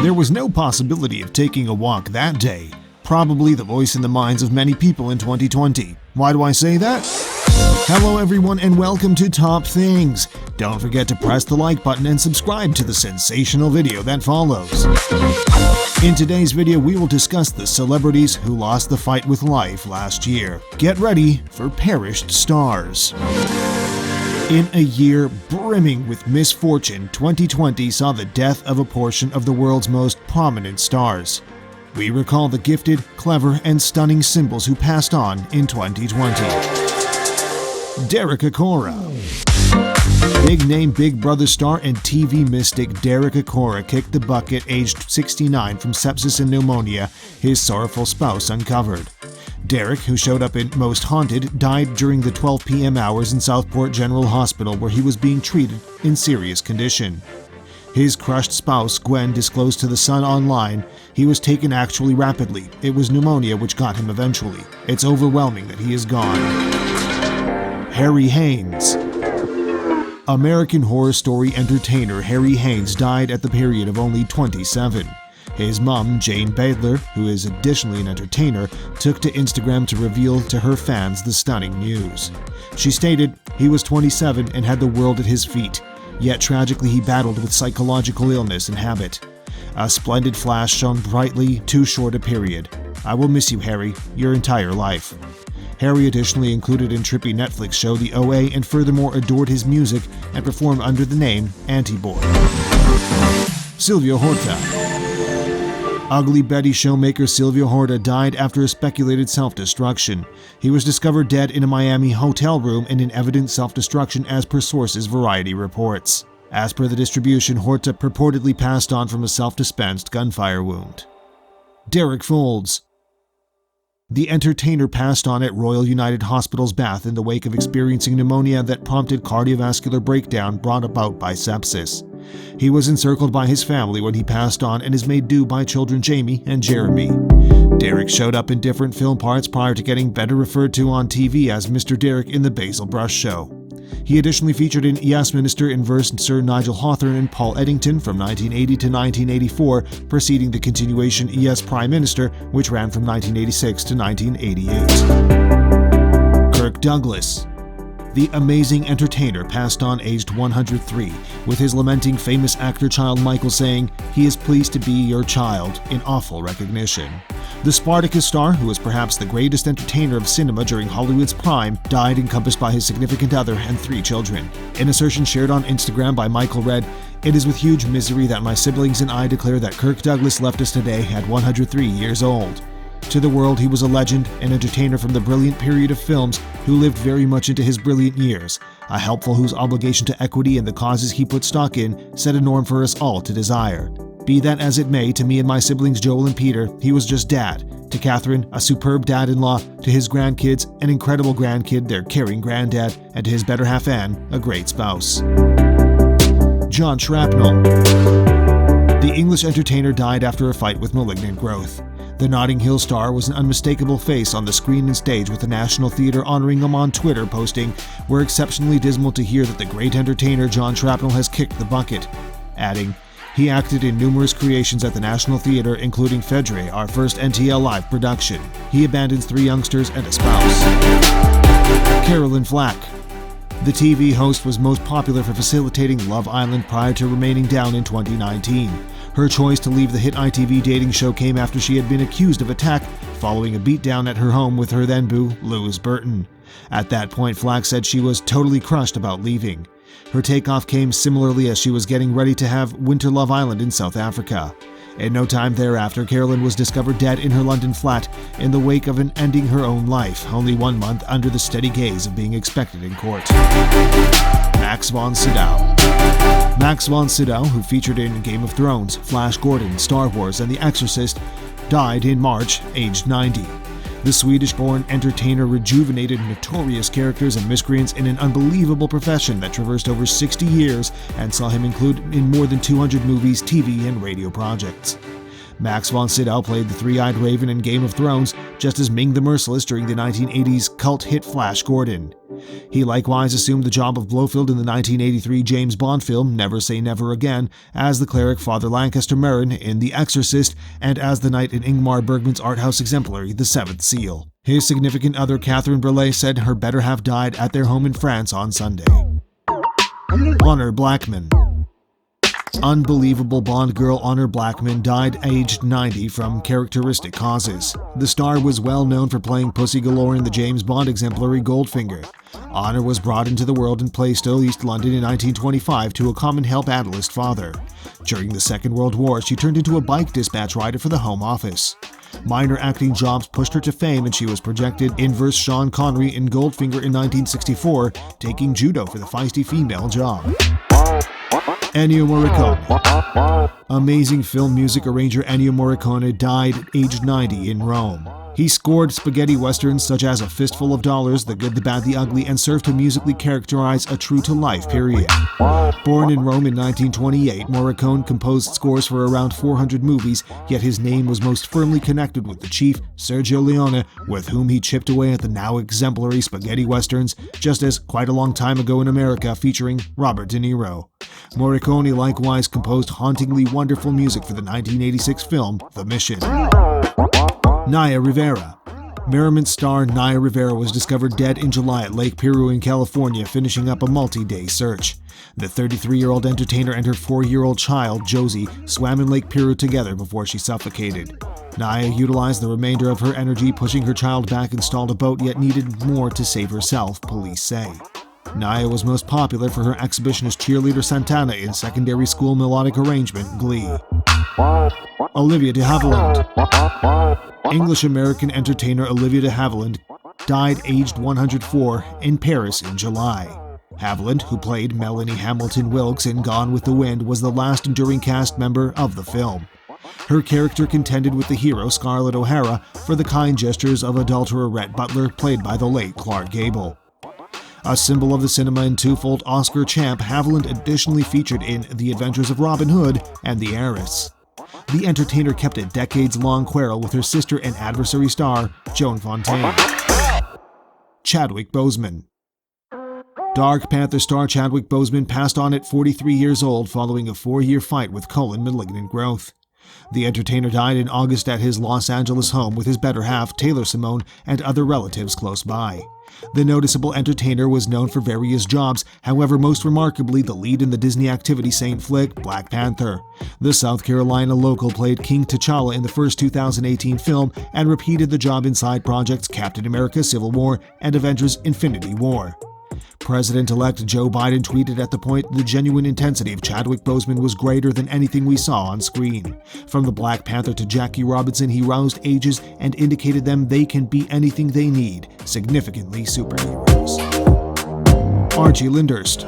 There was no possibility of taking a walk that day. Probably the voice in the minds of many people in 2020. Why do I say that? Hello everyone and welcome to Top Things. Don't forget to press the like button and subscribe to the sensational video that follows. In today's video, we will discuss the celebrities who lost the fight with life last year. Get ready for perished stars. In a year brimming with misfortune, 2020 saw the death of a portion of the world's most prominent stars. We recall the gifted, clever, and stunning symbols who passed on in 2020. Derrick Acorah. Big-name Big Brother star and TV mystic Derrick Acorah kicked the bucket aged 69 from sepsis and pneumonia, his sorrowful spouse uncovered. Derrick, who showed up in Most Haunted, died during the 12 p.m. hours in Southport General Hospital where he was being treated in serious condition. His crushed spouse, Gwen, disclosed to The Sun online, he was taken actually rapidly. It was pneumonia which got him eventually. It's overwhelming that he is gone. Harry Haynes. American Horror Story entertainer Harry Haynes died at the period of only 27. His mom, Jane Badler, who is additionally an entertainer, took to Instagram to reveal to her fans the stunning news. She stated, he was 27 and had the world at his feet, yet tragically he battled with psychological illness and habit. A splendid flash shone brightly too short a period. I will miss you, Harry, your entire life. Harry additionally included in trippy Netflix show The OA and furthermore adored his music and performed under the name Anti-Boy. Sylvia Horvath. Ugly Betty showmaker Sylvia Horvath died after a speculated self-destruction. He was discovered dead in a Miami hotel room and in evident self-destruction as per sources Variety reports. As per the distribution, Horvath purportedly passed on from a self-dispensed gunfire wound. Derrick Folds. The entertainer passed on at Royal United Hospital's Bath in the wake of experiencing pneumonia that prompted cardiovascular breakdown brought about by sepsis. He was encircled by his family when he passed on and is made due by children Jamie and Jeremy. Derrick showed up in different film parts prior to getting better referred to on TV as Mr. Derrick in The Basil Brush Show. He additionally featured in Yes Minister in verse Sir Nigel Hawthorne and Paul Eddington from 1980 to 1984, preceding the continuation Yes Prime Minister, which ran from 1986 to 1988. Kirk Douglas. The amazing entertainer passed on aged 103, with his lamenting famous actor child Michael saying, he is pleased to be your child, in awful recognition. The Spartacus star, who was perhaps the greatest entertainer of cinema during Hollywood's prime, died encompassed by his significant other and 3 children. An assertion shared on Instagram by Michael read, it is with huge misery that my siblings and I declare that Kirk Douglas left us today at 103 years old. To the world, he was a legend, an entertainer from the brilliant period of films who lived very much into his brilliant years, a helpful whose obligation to equity and the causes he put stock in set a norm for us all to desire. Be that as it may, to me and my siblings Joel and Peter, he was just dad. To Catherine, a superb dad-in-law. To his grandkids, an incredible grandkid, their caring granddad. And to his better half Anne, a great spouse. John Shrapnel. The English entertainer died after a fight with malignant growth. The Notting Hill star was an unmistakable face on the screen and stage, with the National Theatre honoring him on Twitter, posting, "We're exceptionally dismal to hear that the great entertainer John Shrapnel has kicked the bucket," adding, "He acted in numerous creations at the National Theatre, including Fedre, our first NTL live production. He abandons 3 youngsters and a spouse." Carole Flack. The TV host was most popular for facilitating Love Island prior to remaining down in 2019. Her choice to leave the hit ITV dating show came after she had been accused of attack following a beatdown at her home with her then-boo, Lewis Burton. At that point, Flack said she was totally crushed about leaving. Her takeoff came similarly as she was getting ready to have Winter Love Island in South Africa. In no time thereafter, Carole was discovered dead in her London flat in the wake of ending her own life, only 1 month under the steady gaze of being expected in court. Max von Sydow. Max von Sydow, who featured in Game of Thrones, Flash Gordon, Star Wars, and The Exorcist, died in March, aged 90. The Swedish-born entertainer rejuvenated notorious characters and miscreants in an unbelievable profession that traversed over 60 years and saw him include in more than 200 movies, TV, and radio projects. Max von Sydow played the three-eyed raven in Game of Thrones, just as Ming the Merciless during the 1980s cult hit Flash Gordon. He likewise assumed the job of Blofeld in the 1983 James Bond film Never Say Never Again, as the cleric Father Lancaster Merrin in The Exorcist, and as the knight in Ingmar Bergman's art house exemplary The Seventh Seal. His significant other Catherine Brelet said her better half died at their home in France on Sunday. Honor Blackman. Unbelievable Bond girl Honor Blackman died aged 90 from characteristic causes. The star was well known for playing Pussy Galore in the James Bond exemplary Goldfinger. Honor was brought into the world in Plaistow, East London in 1925 to a common help analyst father. During the Second World War, she turned into a bike dispatch rider for the Home Office. Minor acting jobs pushed her to fame, and she was projected inverse Sean Connery in Goldfinger in 1964, taking judo for the feisty female job. Anya Moriconi. Amazing film music arranger Anya Moriconi died aged 90 in Rome. He scored spaghetti westerns such as A Fistful of Dollars, The Good, the Bad, the Ugly, and served to musically characterize a true-to-life period. Born in Rome in 1928, Morricone composed scores for around 400 movies, yet his name was most firmly connected with the chief, Sergio Leone, with whom he chipped away at the now exemplary spaghetti westerns, just as Quite a Long Time Ago in America featuring Robert De Niro. Morricone likewise composed hauntingly wonderful music for the 1986 film The Mission. Naya Rivera. Merriment star Naya Rivera was discovered dead in July at Lake Piru in California, finishing up a multi-day search. The 33-year-old entertainer and her 4-year-old child, Josie, swam in Lake Piru together before she suffocated. Naya utilized the remainder of her energy pushing her child back and stalled a boat, yet needed more to save herself, police say. Naya was most popular for her exhibitionist cheerleader Santana in secondary school melodic arrangement Glee. Olivia de Havilland. English-American entertainer Olivia de Havilland died aged 104 in Paris in July. Havilland, who played Melanie Hamilton Wilkes in Gone with the Wind, was the last enduring cast member of the film. Her character contended with the hero Scarlett O'Hara for the kind gestures of adulterer Rhett Butler, played by the late Clark Gable. A symbol of the cinema and twofold Oscar champ, Havilland additionally featured in The Adventures of Robin Hood and The Heiress. The entertainer kept a decades-long quarrel with her sister and adversary star, Joan Fontaine. Chadwick Boseman. Dark Panther star Chadwick Boseman passed on at 43 years old following a 4-year fight with colon malignant growth. The entertainer died in August at his Los Angeles home with his better half, Taylor Simone, and other relatives close by. The noticeable entertainer was known for various jobs, however most remarkably the lead in the Disney activity Saint flick, Black Panther. The South Carolina local played King T'Challa in the first 2018 film and repeated the job in side projects Captain America Civil War and Avengers Infinity War. President-elect Joe Biden tweeted at the point the genuine intensity of Chadwick Boseman was greater than anything we saw on screen. From the Black Panther to Jackie Robinson, he roused ages and indicated them they can be anything they need, significantly superheroes. Archie Lyndhurst.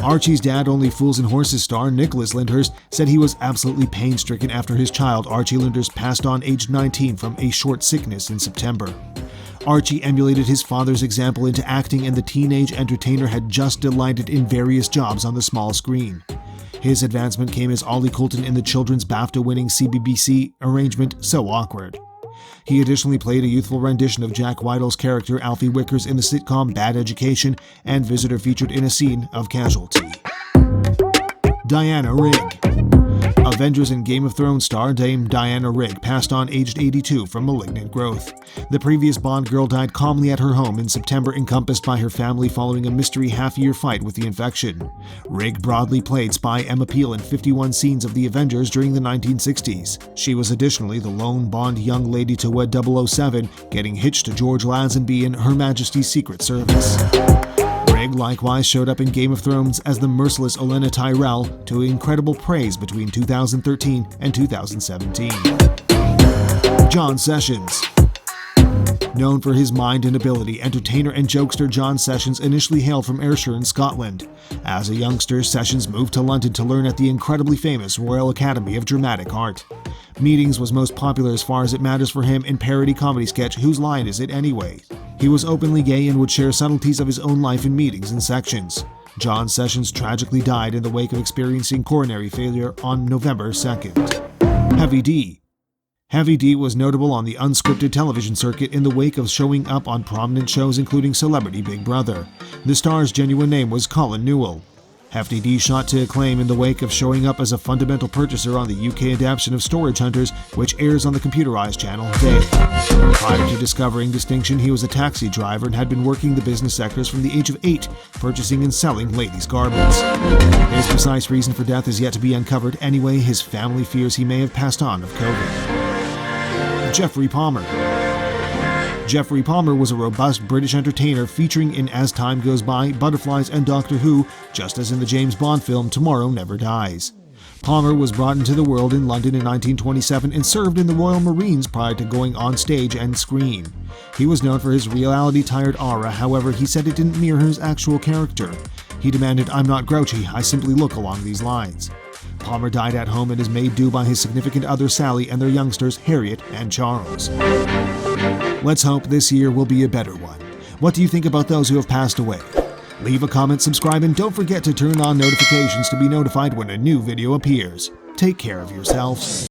Archie's dad, Only Fools and Horses star Nicholas Lyndhurst, said he was absolutely pain-stricken after his child Archie Lyndhurst passed on aged 19 from a short sickness in September. Archie emulated his father's example into acting, and the teenage entertainer had just delighted in various jobs on the small screen. His advancement came as Ollie Colton in the children's BAFTA-winning CBBC arrangement So Awkward. He additionally played a youthful rendition of Jack Whitehall's character Alfie Wickers in the sitcom Bad Education, and visitor featured in a scene of Casualty. Diana Rigg. Avengers and Game of Thrones star Dame Diana Rigg passed on aged 82 from malignant growth. The previous Bond girl died calmly at her home in September, encompassed by her family following a mystery half-year fight with the infection. Rigg broadly played spy Emma Peel in 51 scenes of the Avengers during the 1960s. She was additionally the lone Bond young lady to wed 007, getting hitched to George Lazenby in Her Majesty's Secret Service. Rigg likewise showed up in Game of Thrones as the merciless Olenna Tyrell, to incredible praise between 2013 and 2017. John Sessions. Known for his mind and ability, entertainer and jokester John Sessions initially hailed from Ayrshire in Scotland. As a youngster, Sessions moved to London to learn at the incredibly famous Royal Academy of Dramatic Art. Meetings was most popular as far as it matters for him in parody comedy sketch Whose Line Is It Anyway? He was openly gay and would share subtleties of his own life in meetings and sections. John Sessions tragically died in the wake of experiencing coronary failure on November 2nd. Heavy D. Heavy D was notable on the unscripted television circuit in the wake of showing up on prominent shows including Celebrity Big Brother. The star's genuine name was Colin Newell. Hefty D shot to acclaim in the wake of showing up as a fundamental purchaser on the UK adaptation of Storage Hunters, which airs on the computerized channel Day. Prior to discovering distinction, he was a taxi driver and had been working the business sectors from the age of 8, purchasing and selling ladies' garments. His precise reason for death is yet to be uncovered. Anyway, his family fears he may have passed on of COVID. Jeffrey Palmer. Jeffrey Palmer was a robust British entertainer featuring in As Time Goes By, Butterflies, and Doctor Who, just as in the James Bond film Tomorrow Never Dies. Palmer was brought into the world in London in 1927 and served in the Royal Marines prior to going on stage and screen. He was known for his reality-tired aura, however, he said it didn't mirror his actual character. He demanded, "I'm not grouchy, I simply look along these lines." Palmer died at home and is made due by his significant other Sally and their youngsters Harriet and Charles. Let's hope this year will be a better one. What do you think about those who have passed away? Leave a comment, subscribe, and don't forget to turn on notifications to be notified when a new video appears. Take care of yourselves.